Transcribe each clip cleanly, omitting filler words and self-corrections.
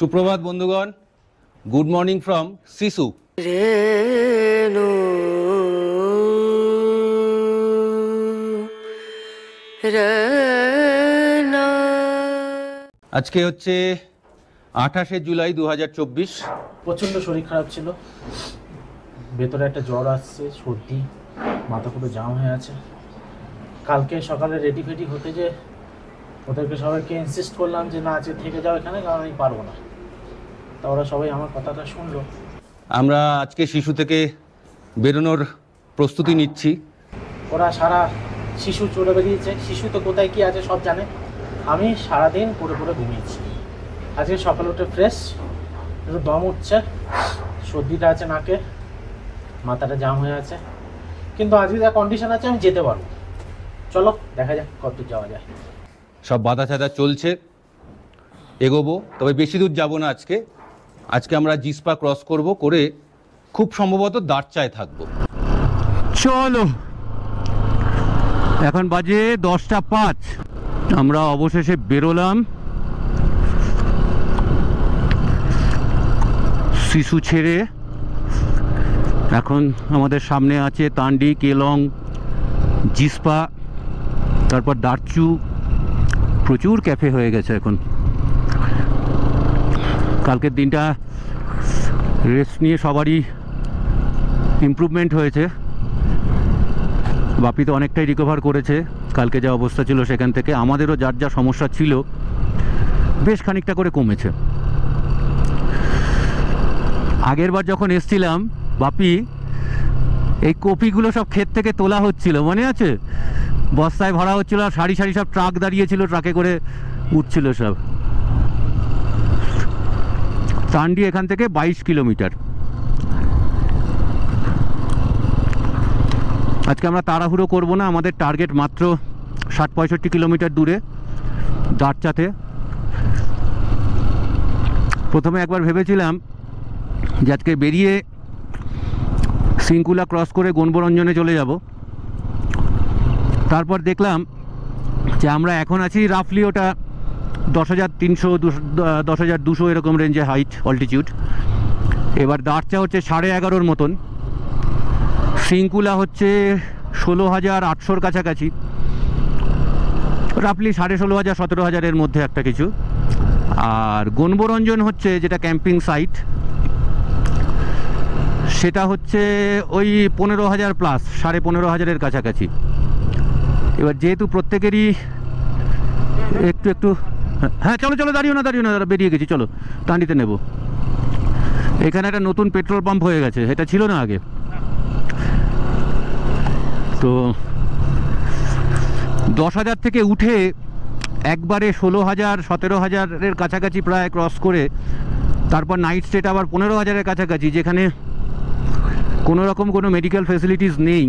সুপ্রভাত বন্ধুগণ, good morning from শিশু। আজকে হচ্ছে 28শে জুলাই 2024। প্রচণ্ড শরীর খারাপ ছিল, ভেতরে একটা জ্বর আসছে, সর্দি, মাথা পুরো জাম হয়ে আছে। কালকে সকালে রেডি ফেডি হতে যে ওদেরকে সবাইকে ইনসিস্ট করলাম যে না আজকে থেকে যাও এখানে, কারণ আমি পারবো না। তা ওরা সবাই আমার কথাটা শুনলো। আমরা আজকে শিশু থেকে বেরোনোর প্রস্তুতি নিচ্ছি। ওরা সারা শিশু চলে বেরিয়েছে, শিশু তো কোথায় কী আছে সব জানে। আমি সারাদিন পড়ে পড়ে ঘুমিয়েছি। আজকে সকালে উঠে ফ্রেশ, একটু দম উঠছে, সর্দিটা আছে নাকে, মাথাটা জাম হয়ে আছে, কিন্তু আজকে যা কন্ডিশন আছে আমি যেতে পারবো। চলো দেখা যাক কত যাওয়া যায়। সব বাধা ছাধা চলছে, এগোবো, তবে বেশি দূর যাব না আজকে। আজকে আমরা জিসপা ক্রস করব, করে খুব সম্ভবত দাঁড়চায় থাকবো। চলো, এখন বাজে 10টা 5। আমরা অবশেষে বেরোলাম শিশু ছেড়ে। এখন আমাদের সামনে আছে তান্ডি, কেলং, জিসপা, তারপর দারচু। প্রচুর ক্যাফে হয়ে গেছে এখন। কালকের দিনটা রেস্ট নিয়ে সবারই ইমপ্রুভমেন্ট হয়েছে। বাপি তো অনেকটাই রিকভার করেছে কালকে যা অবস্থা ছিল সেখান থেকে। আমাদেরও যার যা সমস্যা ছিল বেশ খানিকটা করে কমেছে। আগের বার যখন এসছিলাম বাপি, এই কপিগুলো সব ক্ষেত থেকে তোলা হচ্ছিল, মনে আছে? বস্তায় ভরা হচ্ছিল আর সারি সারি সব ট্রাক দাঁড়িয়েছিল, ট্রাকে করে উঠছিল সব। তান্ডি এখান থেকে 22 কিলোমিটার। আজকে আমরা তাড়াহুড়ো করব না, আমাদের টার্গেট মাত্র 60-65 কিলোমিটার দূরে দাঁড়চাতে। প্রথমে একবার ভেবেছিলাম যে আজকে বেরিয়ে সিংকুলা ক্রস করে গণবরঞ্জনে চলে যাব। তারপর দেখলাম যে আমরা এখন আছি রাফলি ওটা 10,300 10,200 এরকম রেঞ্জে হাইট অল্টিটিউড। এবার দাঁড়চা হচ্ছে 11:30 মতন, সিংকুলা হচ্ছে 16,800 কাছাকাছি, রাফলি 16,500 17,000 মধ্যে একটা কিছু। আর গণবরঞ্জন হচ্ছে যেটা ক্যাম্পিং সাইট, সেটা হচ্ছে ওই 15,000 প্লাস, 15,500 কাছাকাছি। এবার যেহেতু প্রত্যেকেরই একটু একটু, হ্যাঁ চলো চলো, দাঁড়িও না বেরিয়ে গেছি, চলো টান্ডিতে নেব। এখানে একটা নতুন পেট্রোল পাম্প হয়ে গেছে, এটা ছিল না আগে। তো 10,000 থেকে উঠে একবারে 16,000 17,000 কাছাকাছি প্রায় ক্রস করে তারপর নাইট স্টেট আবার 15,000 কাছাকাছি, যেখানে কোনো রকম কোনো মেডিকেল ফেসিলিটিস নেই।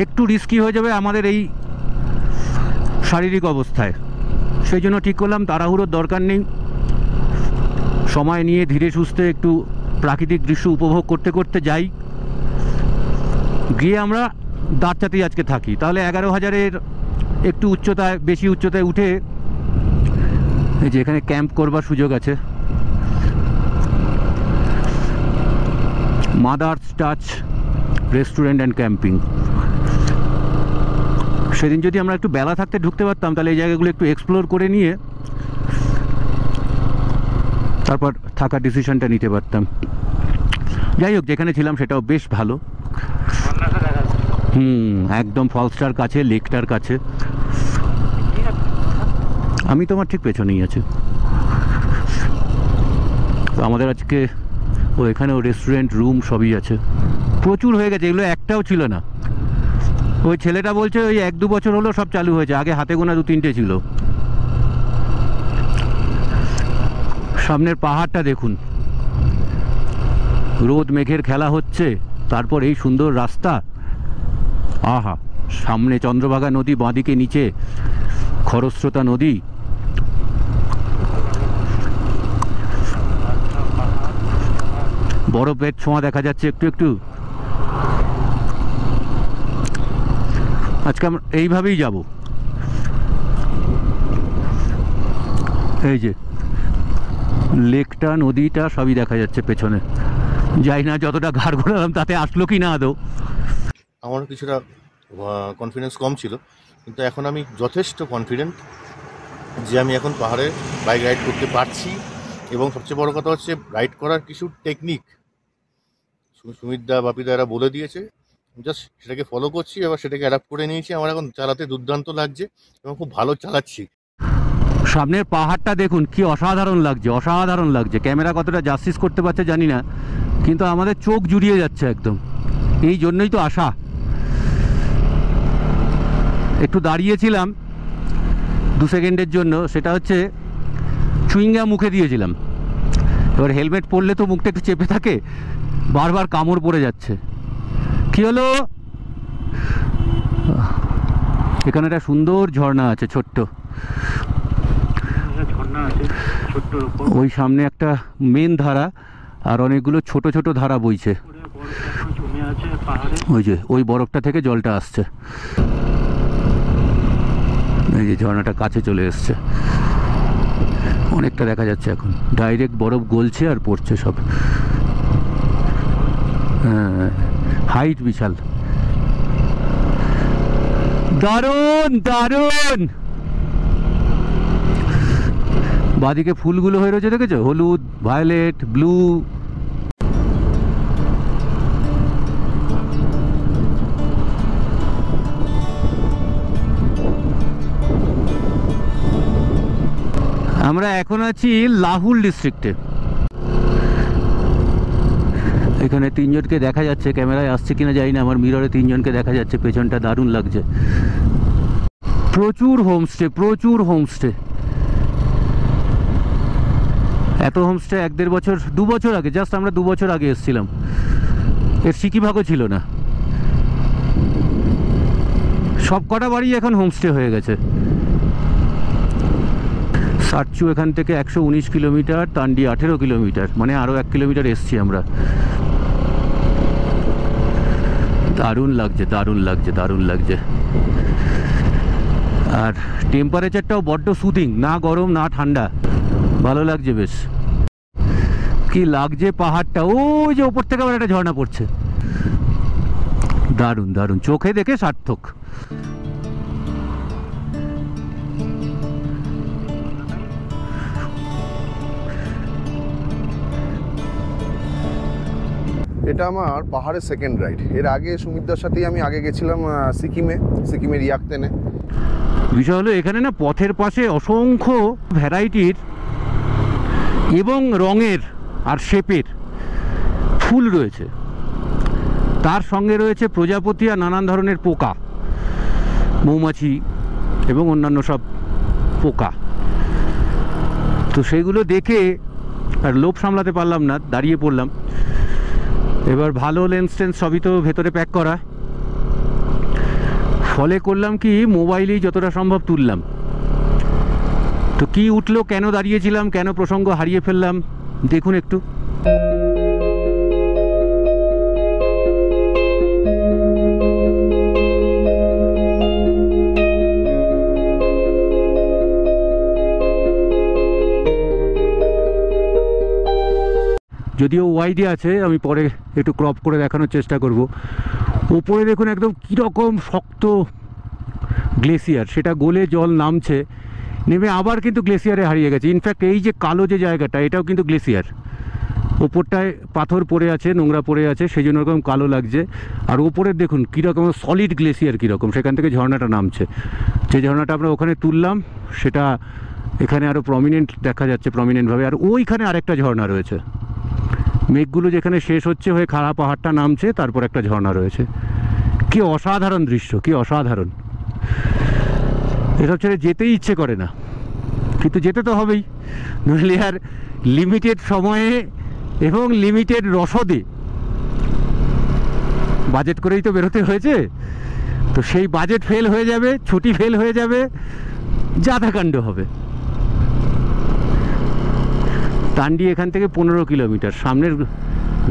একটু রিস্কি হয়ে যাবে আমাদের এই শারীরিক অবস্থায়। সেই জন্য ঠিক করলাম তাড়াহুড়োর দরকার নেই, সময় নিয়ে ধীরে সুস্থে একটু প্রাকৃতিক দৃশ্য উপভোগ করতে করতে যাই। গিয়ে আমরা দাঁড়চাতেই আজকে থাকি, তাহলে 11,000 একটু উচ্চতায়, বেশি উচ্চতায় উঠে এই যে এখানে ক্যাম্প করবার সুযোগ আছে। Mother's touch restaurant and camping. সেদিন যদি আমরা একটু বেলা থাকতে ঢুকতে পারতাম, তাহলে এই জায়গাগুলো একটু এক্সপ্লোর করে নিয়ে তারপর থাকার ডিসিশনটা নিতে পারতাম। যাই হোক, যেখানে ছিলাম সেটাও বেশ ভালো। একদম ফলসটার কাছে, লেকটার কাছে। আমি তোমার ঠিক পেছনেই আছি। তো আমাদের আজকে এখানেও রেস্টুরেন্ট, রুম সবই আছে। প্রচুর হয়ে গেছে, এগুলো একটাও ছিল না। ওই ছেলেটা বলছে ওই 1-2 বছর হলো সব চালু হয়েছে, আগে হাতে গোনা 2-3টে ছিল। সামনের পাহাড়টা দেখুন, রোদ মেঘের খেলা হচ্ছে, তারপর এই সুন্দর রাস্তা। আহা, সামনে চন্দ্রভাগা নদী, বাঁদিকে নিচে খরস্রোতা নদী। বরফের ছোঁয়া দেখা যাচ্ছে একটু একটু। আজকে আমরা এইভাবেই যাব। এই যে লেকটা, নদীটা সবই দেখা যাচ্ছে পেছনে। যাই না, যতটা ঘাড় ঘোরালাম তাতে আসলো কি না আদৌ। আমার কিছুটা কনফিডেন্স কম ছিল, কিন্তু এখন আমি যথেষ্ট কনফিডেন্ট যে আমি এখন পাহাড়ে বাইক রাইড করতে পারছি। এবং সবচেয়ে বড় কথা হচ্ছে রাইড করার কিছু টেকনিক সুমিতদা, বাপিদা এরা বলে দিয়েছে, জাস্ট সেটাকে ফলো করছি, এবার সেটাকে অ্যাডাপ্ট করে নিয়েছি। আমার এখন চালাতে দুর্দান্ত লাগছে এবং খুব ভালো চালাচ্ছি। সামনের পাহাড়টা দেখুন কি অসাধারণ লাগছে, অসাধারণ লাগছে। ক্যামেরা কতটা জাস্টিস করতে পারছে জানি না, কিন্তু আমাদের চোখ জুড়িয়ে যাচ্ছে একদম। এই জন্যই তো আশা। একটু দাঁড়িয়েছিলাম 2 সেকেন্ডের জন্য, সেটা হচ্ছে চুইংগা মুখে দিয়েছিলাম। এবার হেলমেট পরলে তো মুখটা একটু চেপে থাকে, বারবার কামড় পড়ে যাচ্ছে। কি হলো? এখানে একটা সুন্দর ঝর্ণা আছে, ছোট্ট ঝর্ণা আছে, ছোট্ট। ওই সামনে একটা মেন ধারা আর অনেকগুলো ছোট ছোট ধারা বইছে। ওই যে ওই বরফটা থেকে জলটা আসছে। এই যে ঝর্ণাটা কাছে চলে এসছে, অনেকটা দেখা যাচ্ছে এখন। ডাইরেক্ট বরফ গলছে আর পড়ছে সব। হ্যাঁ, হাইট বিশাল, দারুণ দারুণ। বাদিকে ফুলগুলো হয়ে রয়েছে, দেখেছো? হলুদ, ভায়োলেট, ব্লু। আমরা এখন আছি লাহুল ডিস্ট্রিক্টে। এখানে 3 জনকে দেখা যাচ্ছে, ক্যামেরায় আসছে কিনা জানি না, আমার মিররে 3 জনকে দেখা যাচ্ছে। পেছনটা দারুণ লাগছে। প্রচুর হোমস্টে, প্রচুর হোমস্টে। এত হোমস্টে 1-1.5 বছর, 2 বছর আগে, জাস্ট আমরা 2 বছর আগে এসেছিলাম। এর সিকিভাগও ছিল না। সব কটা বাড়ি এখন হোমস্টে হয়ে গেছে। সারচু এখান থেকে 119 কিলোমিটার, তান্ডি 18 কিলোমিটার, মানে আরও 1 কিলোমিটার এসছি আমরা। দারুণ লাগছে, দারুণ লাগছে, দারুণ লাগছে। আর টেম্পারেচারটাও বড্ড সুদিং, না গরম না ঠান্ডা, ভালো লাগছে বেশ। কি লাগছে পাহাড়টা, ওই যে ওপর থেকে আবার একটা ঝর্ণা পড়ছে। দারুণ দারুণ, চোখে দেখে সার্থক। এটা আমার পাহাড়ের সেকেন্ড রাইড। এর আগে সুমিতদার সাথেই আমি আগে গেছিলাম সিকিমের ইয়াকতেনে। বিষয় হলো এখানে না পথের পাশে অসংখ্য ভ্যারাইটির এবং রঙের আর শেপের ফুল রয়েছে। তার সঙ্গে রয়েছে প্রজাপতি আর নানান ধরনের পোকা, মৌমাছি এবং অন্যান্য সব পোকা। তো সেগুলো দেখে আর লোভ সামলাতে পারলাম না, দাঁড়িয়ে পড়লাম। এবার ভালো লেন্স টেন্স সবই তো ভেতরে প্যাক করা, ফলে করলাম কি মোবাইলেই যতটা সম্ভব তুললাম। তো কি উঠলো, কেন দাঁড়িয়েছিলাম, কেন প্রসঙ্গ হারিয়ে ফেললাম, দেখুন একটু। যদিও ওয়াইডে আছে, আমি পরে একটু ক্রপ করে দেখানোর চেষ্টা করব। উপরে দেখুন একদম কীরকম শক্ত গ্লেসিয়ার, সেটা গলে জল নামছে, নেমে আবার কিন্তু গ্লেসিয়ারে হারিয়ে গেছে। ইনফ্যাক্ট এই যে কালো যে জায়গাটা, এটাও কিন্তু গ্লেসিয়ার। ওপরটায় পাথর পড়ে আছে, নোংরা পড়ে আছে, সেই জন্য ওরকম কালো লাগছে। আর ওপরের দেখুন কীরকম সলিড গ্লেসিয়ার কীরকম, সেখান থেকে ঝর্ণাটা নামছে। যে ঝর্ণাটা আমরা ওখানে তুললাম সেটা এখানে আরও প্রমিনেন্ট দেখা যাচ্ছে, প্রমিনেন্টভাবে। আর ওইখানে আরেকটা ঝর্ণা রয়েছে, মেঘগুলো যেখানে শেষ হচ্ছে হয়ে খাড়া পাহাড়টা নামছে, তারপর একটা ঝর্ণা রয়েছে। কি অসাধারণ দৃশ্য, কি অসাধারণ। এসব ছেড়ে যেতেই ইচ্ছে করে না, কিন্তু যেতে তো হবেই, নইলে আর লিমিটেড সময়ে এবং লিমিটেড রসদে বাজেট করেই তো বেরোতে হয়েছে। তো সেই বাজেট ফেল হয়ে যাবে, ছুটি ফেল হয়ে যাবে, যাতাকাণ্ড হবে। তান্ডি এখান থেকে 15 কিলোমিটার। সামনের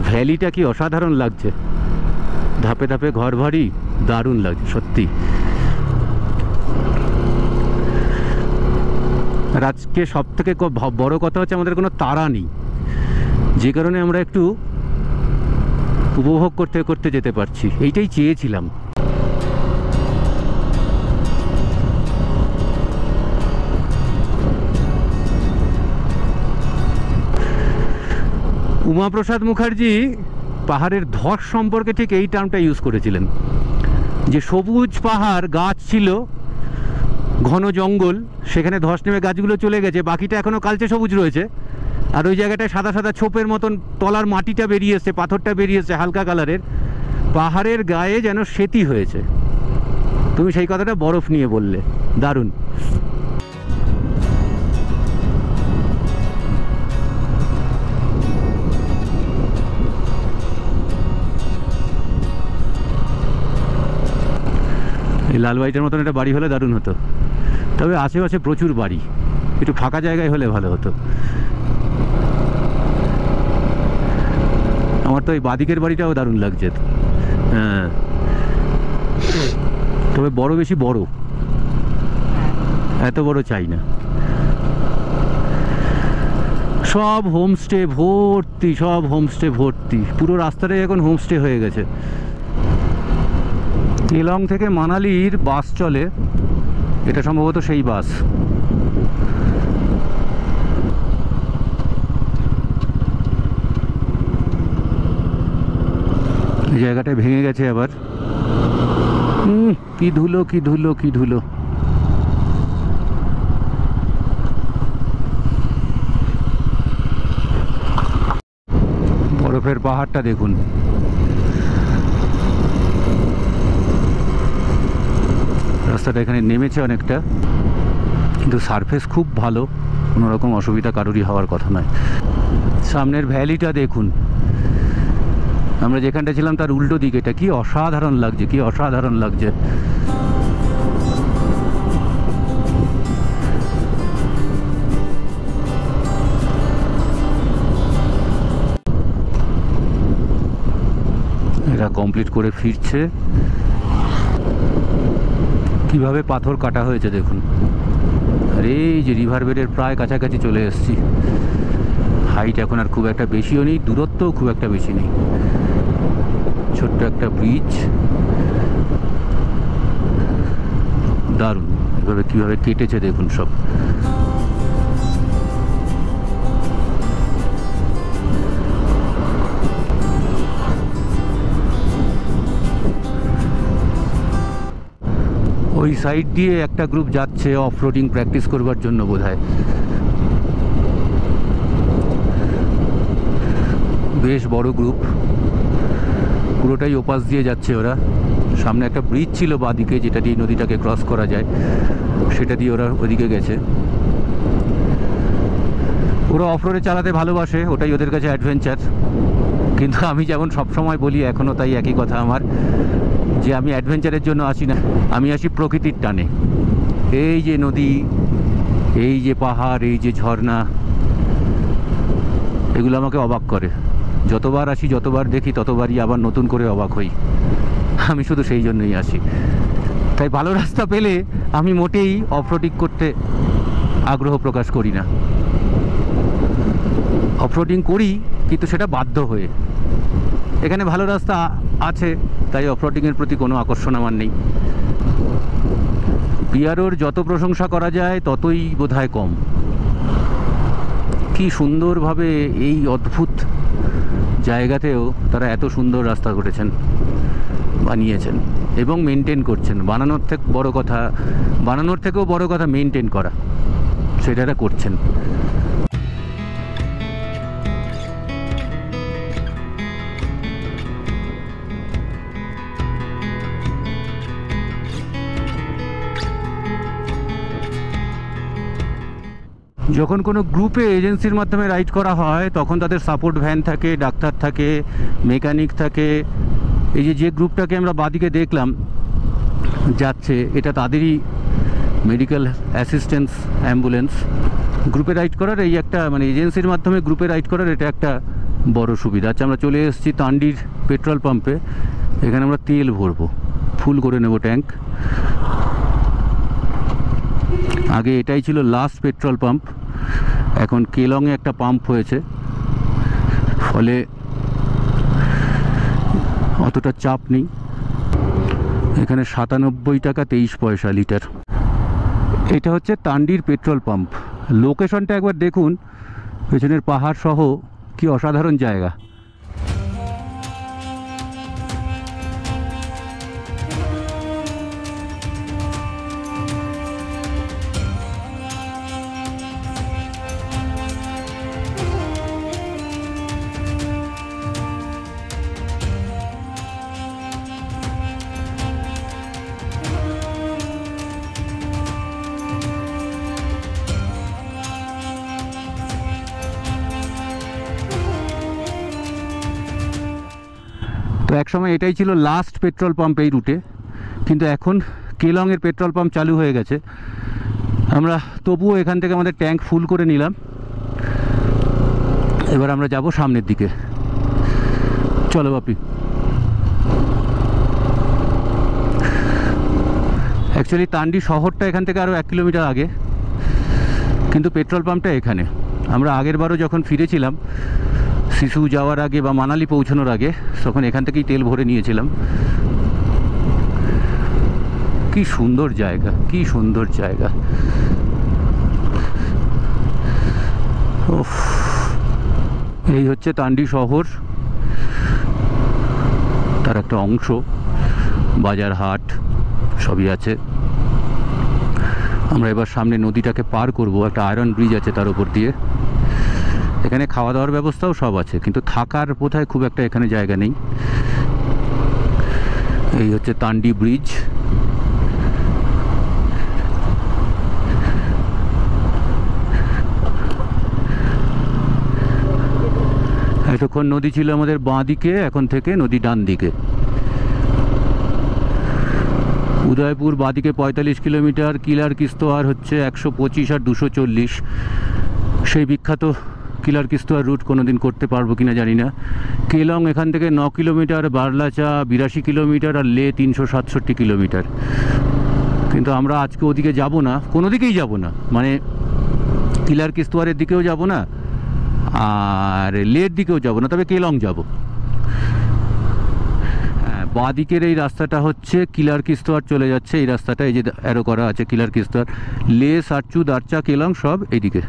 ভ্যালিটা কি অসাধারণ লাগছে, ধাপে ধাপে ঘর বাড়ি, দারুণ লাগছে সত্যি। আর আজকে সব থেকে বড় কথা হচ্ছে আমাদের কোনো তাড়া নেই, যে কারণে আমরা একটু উপভোগ করতে করতে যেতে পারছি। এইটাই চেয়েছিলাম। উমাপ্রসাদ মুখার্জি পাহাড়ের ধস সম্পর্কে ঠিক এই টার্মটা ইউজ করেছিলেন, যে সবুজ পাহাড়, গাছ ছিল, ঘন জঙ্গল, সেখানে ধস নেমে গাছগুলো চলে গেছে, বাকিটা এখনও কালচে সবুজ রয়েছে, আর ওই জায়গাটায় সাদা সাদা ছোপের মতন তলার মাটিটা বেরিয়ে এসছে, পাথরটা বেরিয়ে এসছে হালকা কালারের, পাহাড়ের গায়ে যেন সেতী হয়েছে। তুমি সেই কথাটা বরফ নিয়ে বললে, দারুণ। এই লালবাড়িটার মতন একটা বাড়ি হলে দারুণ হতো, তবে আশেপাশে প্রচুর বাড়ি, একটু ফাঁকা জায়গায় হলে ভালো হতো। আমার তো এই বাদিকের বাড়িটাও দারুণ লাগছে। হ্যাঁ, তবে বড়, বেশি বড়, এত বড় চাই না। সব হোমস্টে ভর্তি, সব হোমস্টে ভর্তি, পুরো রাস্তাটাই এখন হোমস্টে হয়ে গেছে। কেলং থেকে মানালির বাস চলে, এটা সম্ভবত সেই বাস। এই জায়গাটায় ভেঙে গেছে আবার। কি ধুলো, কি ধুলো, কি ধুলো। বরফের পাহাড়টা দেখুন। রাস্তাটা এখানে নেমেছে অনেকটা, কিন্তু সারফেস খুব ভালো, কোনো রকম অসুবিধা কারোরই হওয়ার কথা নয়। সামনের ভ্যালিটা দেখুন, আমরা যেখানটা ছিলাম তার উল্টো দিকে, এটা কি অসাধারণ লাগছে, কি অসাধারণ লাগছে। এরা কমপ্লিট করে ফিরছে। কিভাবে পাথর কাটা হয়েছে দেখুন। আর এই যে রিভার বেডের প্রায় কাছাকাছি চলে এসেছি। হাইট এখন আর খুব একটা বেশিও নেই, দূরত্বও খুব একটা বেশি নেই। ছোট্ট একটা ব্রিজ, দারুণ। এভাবে কীভাবে কেটেছে দেখুন সব। ওই সাইড দিয়ে একটা গ্রুপ যাচ্ছে অফ রোডিং প্র্যাকটিস করবার জন্য বোধহয়। বেশ বড় গ্রুপ, পুরোটাই ওপাশ দিয়ে যাচ্ছে ওরা। সামনে একটা ব্রিজ ছিল বাঁদিকে, যেটা দিয়ে নদীটাকে ক্রস করা যায়, সেটা দিয়ে ওরা ওদিকে গেছে। ওরা অফ রোডে চালাতে ভালোবাসে, ওটাই ওদের কাছে অ্যাডভেঞ্চার। কিন্তু আমি যেমন সবসময় বলি, এখনও তাই একই কথা আমার, যে আমি অ্যাডভেঞ্চারের জন্য আসি না, আমি আসি প্রকৃতির টানে। এই যে নদী, এই যে পাহাড়, এই যে ঝর্ণা, এগুলো আমাকে অবাক করে। যতবার আসি, যতবার দেখি, ততবারই আবার নতুন করে অবাক হই। আমি শুধু সেই জন্যই আসি। তাই ভালো রাস্তা পেলে আমি মোটেই অফরোডিং করতে আগ্রহ প্রকাশ করি না। অফরোডিং করি, কিন্তু সেটা বাধ্য হয়ে। এখানে ভালো রাস্তা আছে, তাই অফরোডিংয়ের প্রতি কোনো আকর্ষণ আমার নেই। বিআরওর যত প্রশংসা করা যায় ততই বোধহয় কম। কি সুন্দরভাবে এই অদ্ভুত জায়গাতেও তারা এত সুন্দর রাস্তা করেছেন, বানিয়েছেন এবং মেনটেন করছেন। বানানোর থেকেও বড় কথা মেনটেন করা, সেটা করছেন। যখন কোনো গ্রুপে এজেন্সির মাধ্যমে রাইড করা হয়, তখন তাদের সাপোর্ট ভ্যান থাকে, ডাক্তার থাকে, মেকানিক থাকে। এই যে গ্রুপটাকে আমরা বাদিকে দেখলাম যাচ্ছে, এটা তাদেরই মেডিকেল অ্যাসিস্ট্যান্স অ্যাম্বুলেন্স। গ্রুপে রাইড করার এই একটা, মানে এজেন্সির মাধ্যমে গ্রুপে রাইড করার এটা একটা বড় সুবিধা। আচ্ছা, আমরা চলে এসেছি তান্ডির পেট্রোল পাম্পে। এখানে আমরা তেল ভরবো, ফুল করে নেব ট্যাঙ্ক। আগে এটাই ছিল লাস্ট পেট্রোল পাম্প, এখন কেলংয়ে একটা পাম্প হয়েছে, ফলে অতটা চাপ নেই। এখানে 97 টাকা 23 পয়সা লিটার। এটা হচ্ছে তান্ডির পেট্রোল পাম্প। লোকেশনটা একবার দেখুন, পেছনের পাহাড় সহ কি অসাধারণ জায়গা। তো একসময় এটাই ছিল লাস্ট পেট্রোল পাম্প এই রুটে, কিন্তু এখন কেলংয়ের পেট্রোল পাম্প চালু হয়ে গেছে। আমরা তবুও এখান থেকে আমাদের ট্যাঙ্ক ফুল করে নিলাম। এবার আমরা যাব সামনের দিকে। চলো বাপি। অ্যাকচুয়ালি তান্ডি শহরটা এখান থেকে আরও 1 কিলোমিটার আগে, কিন্তু পেট্রোল পাম্পটা এখানে। আমরা আগের বারও যখন ফিরেছিলাম সিসু যাওয়ার আগে বা মানালি পৌঁছানোর আগে, তখন এখান থেকেই তেল ভরে নিয়েছিলাম। কি সুন্দর জায়গা, কি সুন্দর জায়গা। এই হচ্ছে তান্ডি শহর, তার একটা অংশ, বাজার হাট সবই আছে। আমরা এবার সামনে নদীটাকে পার করব, একটা আয়রন ব্রিজ আছে তার উপর দিয়ে। এখানে খাওয়া দাওয়ার ব্যবস্থাও সব আছে, কিন্তু থাকার বোধহয় খুব একটা এখানে জায়গা নেই। এই হচ্ছে তান্ডি ব্রিজ। এতক্ষণ নদী ছিল আমাদের বাঁ দিকে, এখন থেকে নদী ডান দিকে। উদয়পুর বাঁদিকে 45 কিলোমিটার, কিলার কিস্তোয়ার হচ্ছে 125 আর 240। সেই বিখ্যাত কিলার কিস্তোয়ার রুট কোনোদিন করতে পারবো কিনা জানি না। কেলং এখান থেকে 9 কিলোমিটার, বারলাচা 82 কিলোমিটার, আর লে 367 কিলোমিটার। কিন্তু আমরা আজকে ওদিকে যাব না, কোনো দিকেই যাব না, মানে কিলার কিস্তোয়ারের দিকেও যাব না আর লের দিকেও যাব না, তবে কেলং যাব। বাঁ দিকের এই রাস্তাটা হচ্ছে কিলার কিস্তোয়ার চলে যাচ্ছে, এই রাস্তাটা এই যে অ্যারো করা আছে কিলার কিস্তোয়ার। লে, সারচু, দারচা, কেলং সব এইদিকে।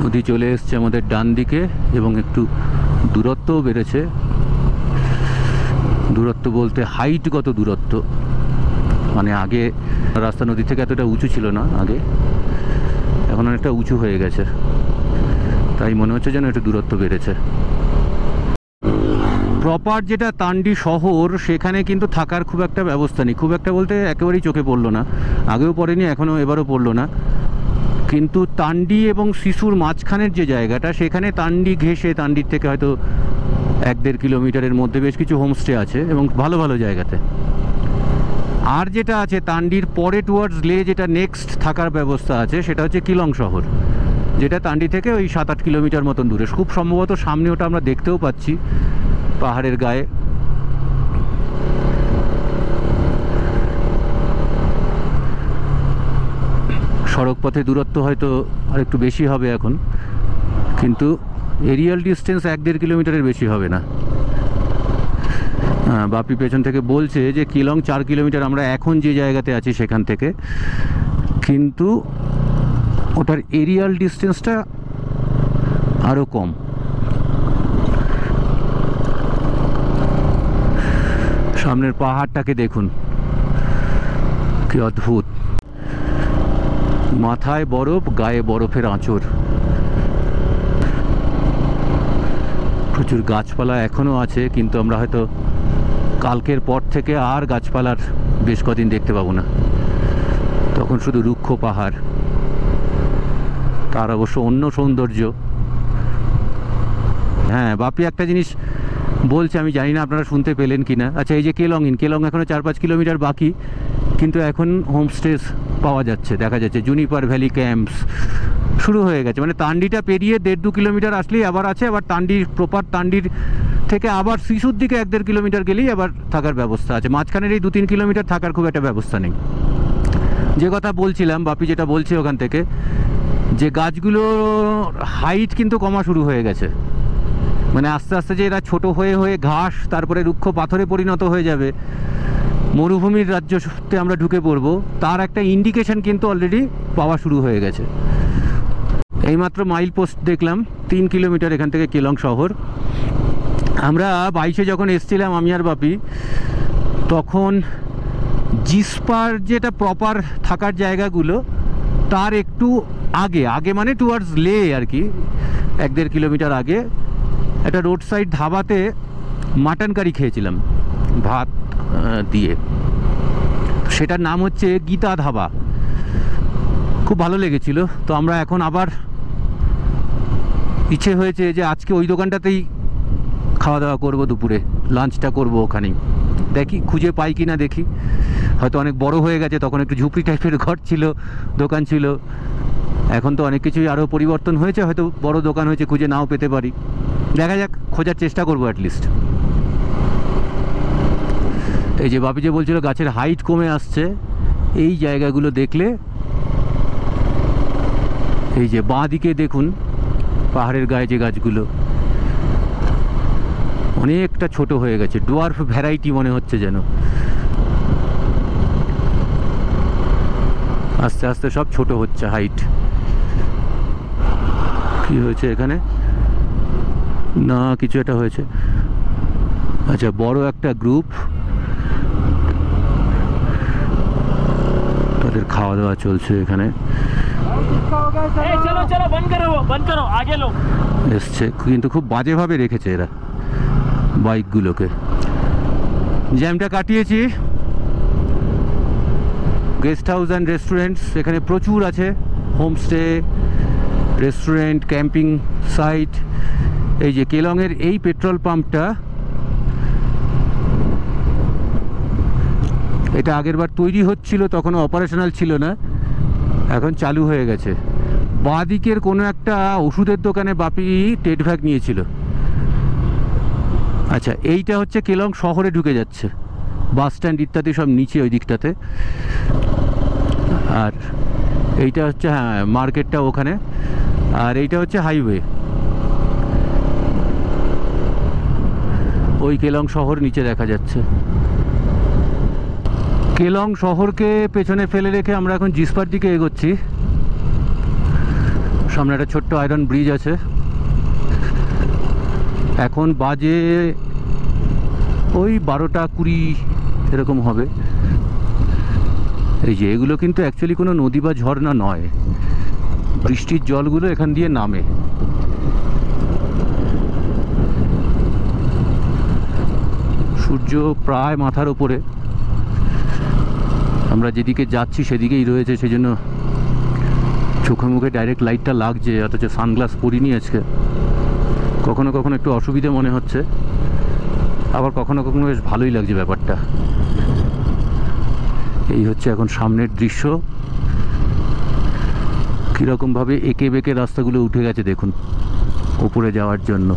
নদী চলে এসছে আমাদের ডান দিকে এবং একটু দূরত্বও বেড়েছে। দূরত্ব বলতে হাইটগত দূরত্ব, মানে আগে রাস্তা নদী থেকে এতটা উঁচু ছিল না আগে, এখন অনেকটা উঁচু হয়ে গেছে, তাই মনে হচ্ছে যেন একটু দূরত্ব বেড়েছে। প্রপার যেটা তান্ডি শহর, সেখানে কিন্তু থাকার খুব একটা ব্যবস্থা নেই। খুব একটা বলতে একেবারেই চোখে পড়লো না, আগেও পড়েনি, এখনও এবারও পড়লো না। কিন্তু তান্ডি এবং সিসুর মাঝখানের যে জায়গাটা, সেখানে তান্ডি ঘেঁষে, তান্ডির থেকে হয়তো 1-1.5 কিলোমিটারের মধ্যে বেশ কিছু হোমস্টে আছে এবং ভালো ভালো জায়গাতে। আর যেটা আছে তান্ডির পরে টুয়ার্ডস লে, যেটা নেক্সট থাকার ব্যবস্থা আছে, সেটা হচ্ছে কিলং শহর, যেটা তান্ডি থেকে ওই 7-8 কিলোমিটার মতন দূরে। খুব সম্ভবত সামনে ওটা আমরা দেখতেও পাচ্ছি পাহাড়ের গায়ে। সড়ক পথে দূরত্ব হয়তো আর একটু বেশি হবে এখন, কিন্তু এরিয়াল ডিস্টেন্স 1-1.5 কিলোমিটারের বেশি হবে না। বাপি পেছন থেকে বলছে যে কিলং 4 কিলোমিটার আমরা এখন যে জায়গাতে আছি সেখান থেকে, কিন্তু ওটার এরিয়াল ডিস্টেন্সটা আরও কম। সামনের পাহাড়টাকে দেখুন, কি অদ্ভুত। মাথায় বরফ, গায়ে বরফের আঁচড়। প্রচুর গাছপালা এখনও আছে, কিন্তু আমরা হয়তো কালকের পর থেকে আর গাছপালার বেশ কদিন দেখতে পাবো না। তখন শুধু রুক্ষ পাহাড়, তার অবশ্য অন্য সৌন্দর্য। হ্যাঁ, বাপি একটা জিনিস বলছে, আমি জানি না আপনারা শুনতে পেলেন কি না। আচ্ছা, এই যে কেলং এখনও 4-5 কিলোমিটার বাকি, কিন্তু এখন হোমস্টেস পাওয়া যাচ্ছে, দেখা যাচ্ছে। জুনিপার ভ্যালি ক্যাম্পস শুরু হয়ে গেছে, মানে তান্ডিটা পেরিয়ে 1.5-2 কিলোমিটার আসলেই আবার আছে। আবার তান্ডির প্রপার তান্ডির থেকে আবার শিশুর দিকে 1-1.5 কিলোমিটার গেলেই আবার থাকার ব্যবস্থা আছে। মাঝখানের এই 2-3 কিলোমিটার থাকার খুব একটা ব্যবস্থা নেই। যে কথা বলছিলাম, বাপি যেটা বলছে ওখান থেকে, যে গাছগুলোর হাইট কিন্তু কমা শুরু হয়ে গেছে। মানে আস্তে আস্তে যে এরা ছোট হয়ে হয়ে ঘাস, তারপরে রুক্ষ পাথরে পরিণত হয়ে যাবে, মরুভূমির রাজ্যতে আমরা ঢুকে পড়বো, তার একটা ইন্ডিকেশন কিন্তু অলরেডি পাওয়া শুরু হয়ে গেছে। এইমাত্র মাইল পোস্ট দেখলাম, 3 কিলোমিটার এখান থেকে কেলং শহর। আমরা 22-এ যখন এসছিলাম আমি আর বাপি, তখন জিসপার যেটা প্রপার থাকার জায়গাগুলো তার একটু আগে আগে মানে টুয়ার্ডস লে আর কি, 1-1.5 কিলোমিটার আগে একটা রোড সাইড ধাবাতে মাটন কারি খেয়েছিলাম ভাত দিয়ে। সেটার নাম হচ্ছে গীতা ধাবা, খুব ভালো লেগেছিল। তো আমরা এখন আবার ইচ্ছে হয়েছে যে আজকে ওই দোকানটাতেই খাওয়া দাওয়া করবো, দুপুরে লাঞ্চটা করবো ওখানেই। দেখি খুঁজে পাই কি না, দেখি। হয়তো অনেক বড় হয়ে গেছে, তখন একটু ঝুপড়ি টাইপের ঘর ছিল, দোকান ছিল। এখন তো অনেক কিছুই আরও পরিবর্তন হয়েছে, হয়তো বড় দোকান হয়েছে, খুঁজে নাও পেতে পারি। দেখা যাক, খোঁজার চেষ্টা করবো অ্যাটলিস্ট। এই যে বাপি যে বলছিল গাছের হাইট কমে আসছে, এই জায়গাগুলো দেখলে, এই যে বাঁ দিকে দেখুন পাহাড়ের গায়ে যে গাছগুলো অনেকটা ছোট হয়ে গেছে, ডোয়ার্ফ ভ্যারাইটি মনে হচ্ছে যেন। আস্তে আস্তে সব ছোট হচ্ছে হাইট। কি হয়েছে এখানে? না কিছু একটা হয়েছে। আচ্ছা, বড় একটা গ্রুপ, তাদের খাওয়া দাওয়া চলছে এখানে। এসছে, কিন্তু খুব বাজেভাবে রেখেছে এরা বাইকগুলোকে। জ্যামটা কাটিয়েছি। গেস্ট হাউস অ্যান্ড রেস্টুরেন্টস এখানে প্রচুর আছে, হোমস্টে, রেস্টুরেন্ট, ক্যাম্পিং সাইট। এই যে কেলংয়ের এই পেট্রোল পাম্পটা, এটা আগেরবার তৈরি হচ্ছিল, তখনও অপারেশনাল ছিল না, এখন চালু হয়ে গেছে। বাঁ দিকের কোনো একটা ওষুধের দোকানে বাপি টেটভ্যাগ নিয়েছিল। আচ্ছা, এইটা হচ্ছে কেলং শহরে ঢুকে যাচ্ছে, বাস স্ট্যান্ড ইত্যাদি সব নিচে ওই দিকটাতে। আর এইটা হচ্ছে, হ্যাঁ, মার্কেটটা ওখানে। আর এইটা হচ্ছে হাইওয়ে, ওই কেলং শহর নিচে দেখা যাচ্ছে। কেলং শহরকে পেছনে ফেলে রেখে আমরা এখন জিসপার দিকে এগোচ্ছি। সামনে একটা ছোট্ট আয়রন ব্রিজ আছে। এখন বাজে ওই 12টা 20 এরকম হবে। এই যে এগুলো কিন্তু অ্যাকচুয়ালি কোনো নদী বা ঝর্ণা নয়, বৃষ্টির জলগুলো এখান দিয়ে নামে। সূর্য প্রায় মাথার ওপরে, আমরা যেদিকে যাচ্ছি সেদিকেই রয়েছে, সেই জন্য চোখে মুখে ডাইরেক্ট লাইটটা লাগছে, অথচ সানগ্লাস পরিনি আজকে। কখনো কখনো একটু অসুবিধে মনে হচ্ছে, আবার কখনো কখনো বেশ ভালোই লাগছে ব্যাপারটা। এই হচ্ছে এখন সামনের দৃশ্য। কীরকমভাবে এঁকে বেঁকে রাস্তাগুলো উঠে গেছে দেখুন উপরে যাওয়ার জন্য।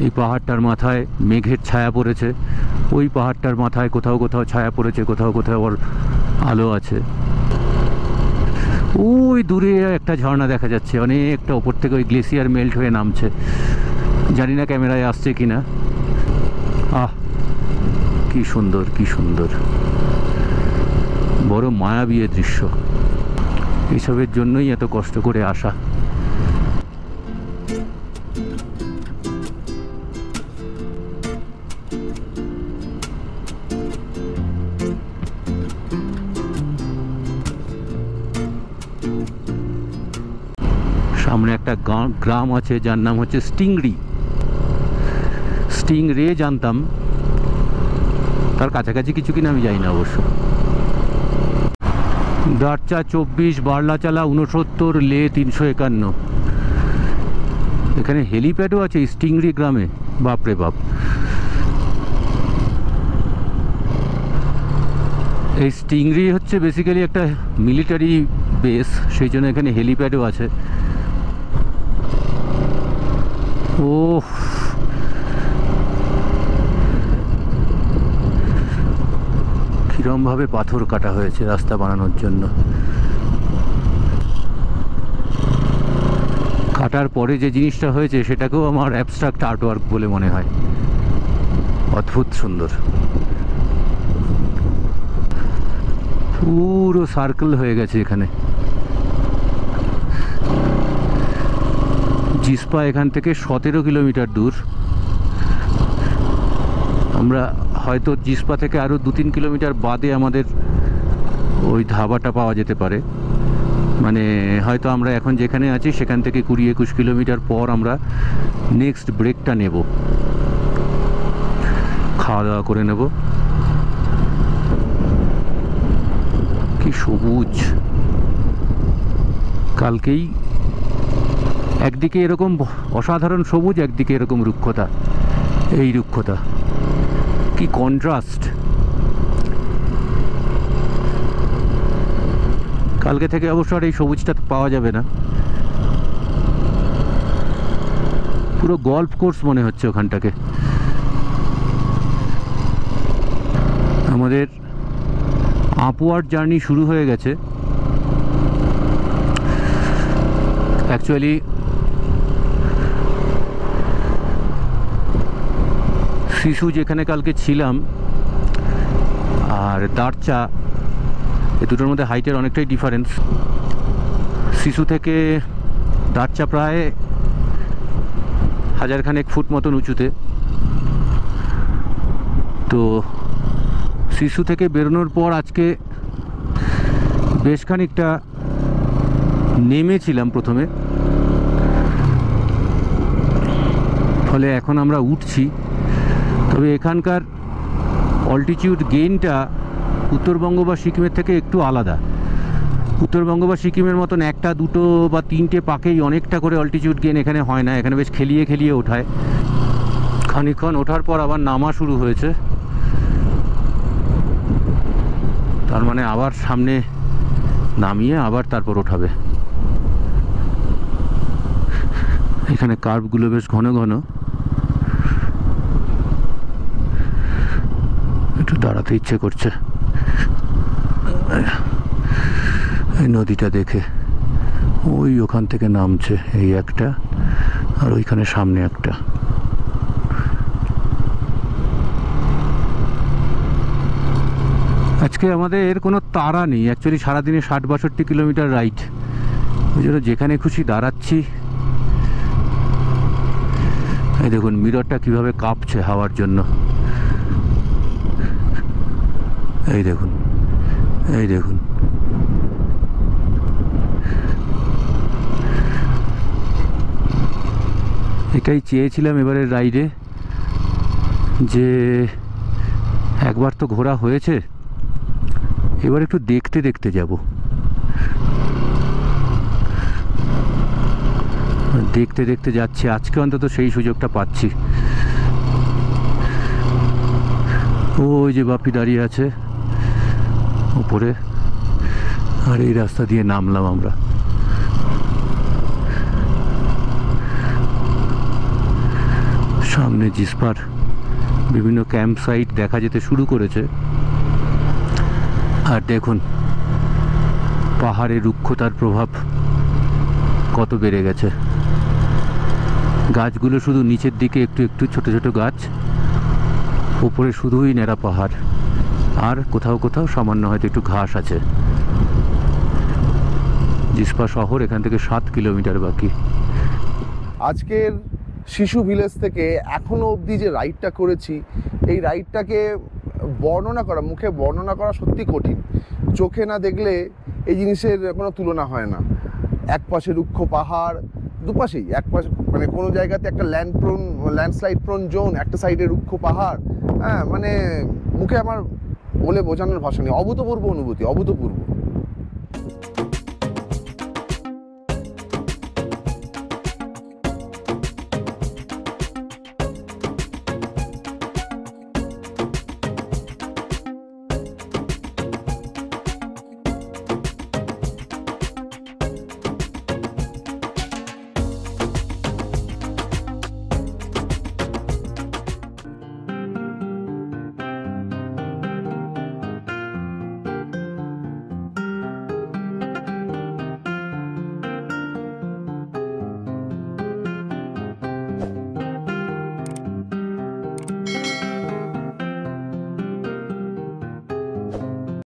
এই পাহাড়টার মাথায় মেঘের ছায়া পড়েছে, ওই পাহাড়টার মাথায় কোথাও কোথাও ছায়া পড়েছে, কোথাও কোথাও আবার আলো আছে। ওই দূরে একটা ঝর্ণা দেখা যাচ্ছে, অনেকটা ওপর থেকে ওই গ্লেসিয়ার মেল্ট হয়ে নামছে। জানি না ক্যামেরায় আসছে কিনা। আহ, কি সুন্দর, কি সুন্দর, বড় মায়াবী দৃশ্য। এইসবের জন্যই এত কষ্ট করে আসা। সামনে একটা গ্রাম আছে যার নাম হচ্ছে স্টিংরি। স্টিং রে জানতাম, তার কাছাকাছি কিছু কিনা আমি জানি না অবশ্য। দারচা 24, বার্লাচালা 69, লে 351। এখানে হেলিপ্যাডও আছে স্টিংরি গ্রামে, বাপরে বাপ। এই স্টিংরি হচ্ছে বেসিক্যালি একটা মিলিটারি বেস, সেই জন্য এখানে হেলিপ্যাডও আছে। ও কিরমভাবে পাথর কাটা হয়েছে রাস্তা বানানোর জন্য। কাটার পরে যে জিনিসটা হয়েছে সেটাকেও আমার অ্যাবস্ট্রাক্ট আর্টওয়ার্ক বলে মনে হয়। অদ্ভুত সুন্দর, পুরো সার্কেল হয়ে গেছে এখানে। জিসপা এখান থেকে 17 কিলোমিটার দূর। আমরা হয়তো জিসপা থেকে আরও 2-3 কিলোমিটার বাদে আমাদের ওই ধাবাটা পাওয়া যেতে পারে। মানে হয়তো আমরা এখন যেখানে আছি সেখান থেকে 20-21 কিলোমিটার পর আমরা নেক্সট ব্রেকটা নেব, খাওয়া দাওয়া করে নেব। কি সবুজ! কালকেই একদিকে এরকম অসাধারণ সবুজ, একদিকে এরকম রুক্ষতা। এই রুক্ষতা, কি কন্ট্রাস্ট! কালকে থেকে অবশ্য আর এই সবুজটা পাওয়া যাবে না। পুরো গল্ফ কোর্স মনে হচ্ছে ওখানটাকে। আমাদের আপওয়ার্ড জার্নি শুরু হয়ে গেছে। অ্যাকচুয়ালি শিশু যেখানে কালকে ছিলাম আর দারচা, এই দুটোর মধ্যে হাইটের অনেকটাই ডিফারেন্স। শিশু থেকে দারচা প্রায় 1000 ফুট মতন উঁচুতে। তো শিশু থেকে বেরোনোর পর আজকে বেশ খানিকটা নেমেছিলাম প্রথমে, ফলে এখন আমরা উঠছি। তবে এখানকার অল্টিটিউড গেইনটা উত্তরবঙ্গ বা সিকিমের থেকে একটু আলাদা। উত্তরবঙ্গ বা সিকিমের মতন 1, 2 বা 3টে পাকেই অনেকটা করে অল্টিটিউড গেইন এখানে হয় না। এখানে বেশ খেলিয়ে খেলিয়ে ওঠায়। খানিকক্ষণ ওঠার পর আবার নামা শুরু হয়েছে, তার মানে আবার সামনে নামিয়ে আবার তারপর ওঠাবে। এখানে কার্ভগুলো বেশ ঘন ঘন, একটু দাঁড়াতে ইচ্ছে করছে এই নদীটা দেখে। ওই ওখান থেকে নামছে এই একটা, আর ওইখানে সামনে একটা। আজকে আমাদের কোনো তাড়া নেই অ্যাকচুয়ালি। সারাদিনে 60-62 কিলোমিটার রাইড, ওই জন্য যেখানে খুশি দাঁড়াচ্ছি। এই দেখুন মিররটা কিভাবে কাঁপছে হাওয়ার জন্য। এই দেখুন, এই দেখুন। এটাই চেয়েছিলাম এবারের রাইডে, যে একবার তো ঘোরা হয়েছে, এবার একটু দেখতে দেখতে যাব। দেখতে দেখতে যাচ্ছি, আজকে অন্তত সেই সুযোগটা পাচ্ছি। ওই যে বাপি দাঁড়িয়ে আছে উপরে, আর এই রাস্তা দিয়ে নামলাম আমরা। সামনে জিসপার বিভিন্ন ক্যাম্প সাইট দেখা যেতে শুরু করেছে। আর দেখুন পাহাড়ে রুক্ষতার প্রভাব কত বেড়ে গেছে। গাছগুলো শুধু নিচের দিকে একটু একটু ছোট ছোট গাছ, উপরে শুধুই ন্যাড়া পাহাড়, আর কোথাও কোথাও সামান্য হয়তো একটু ঘাস আছে। জিসপা শহর এখান থেকে 7 কিলোমিটার বাকি। আজকের শিশু ভিলেজ থেকে এখনো অবধি যে রাইডটা করেছি, এই রাইডটাকে বর্ণনা করা, মুখে বর্ণনা করা সত্যি কঠিন। চোখে না দেখলে এই জিনিসের কোনো তুলনা হয় না। এক পাশে রুক্ষ পাহাড়, দুপাশেই এক পাশে মানে কোনো জায়গাতে একটা ল্যান্ডস্লাইড প্রোন জোন, একটা সাইডে রুক্ষ পাহাড়। হ্যাঁ, মানে মুখে আমার বলে বোঝানোর ভাষা নেই। অভূতপূর্ব অনুভূতি, অভূতপূর্ব।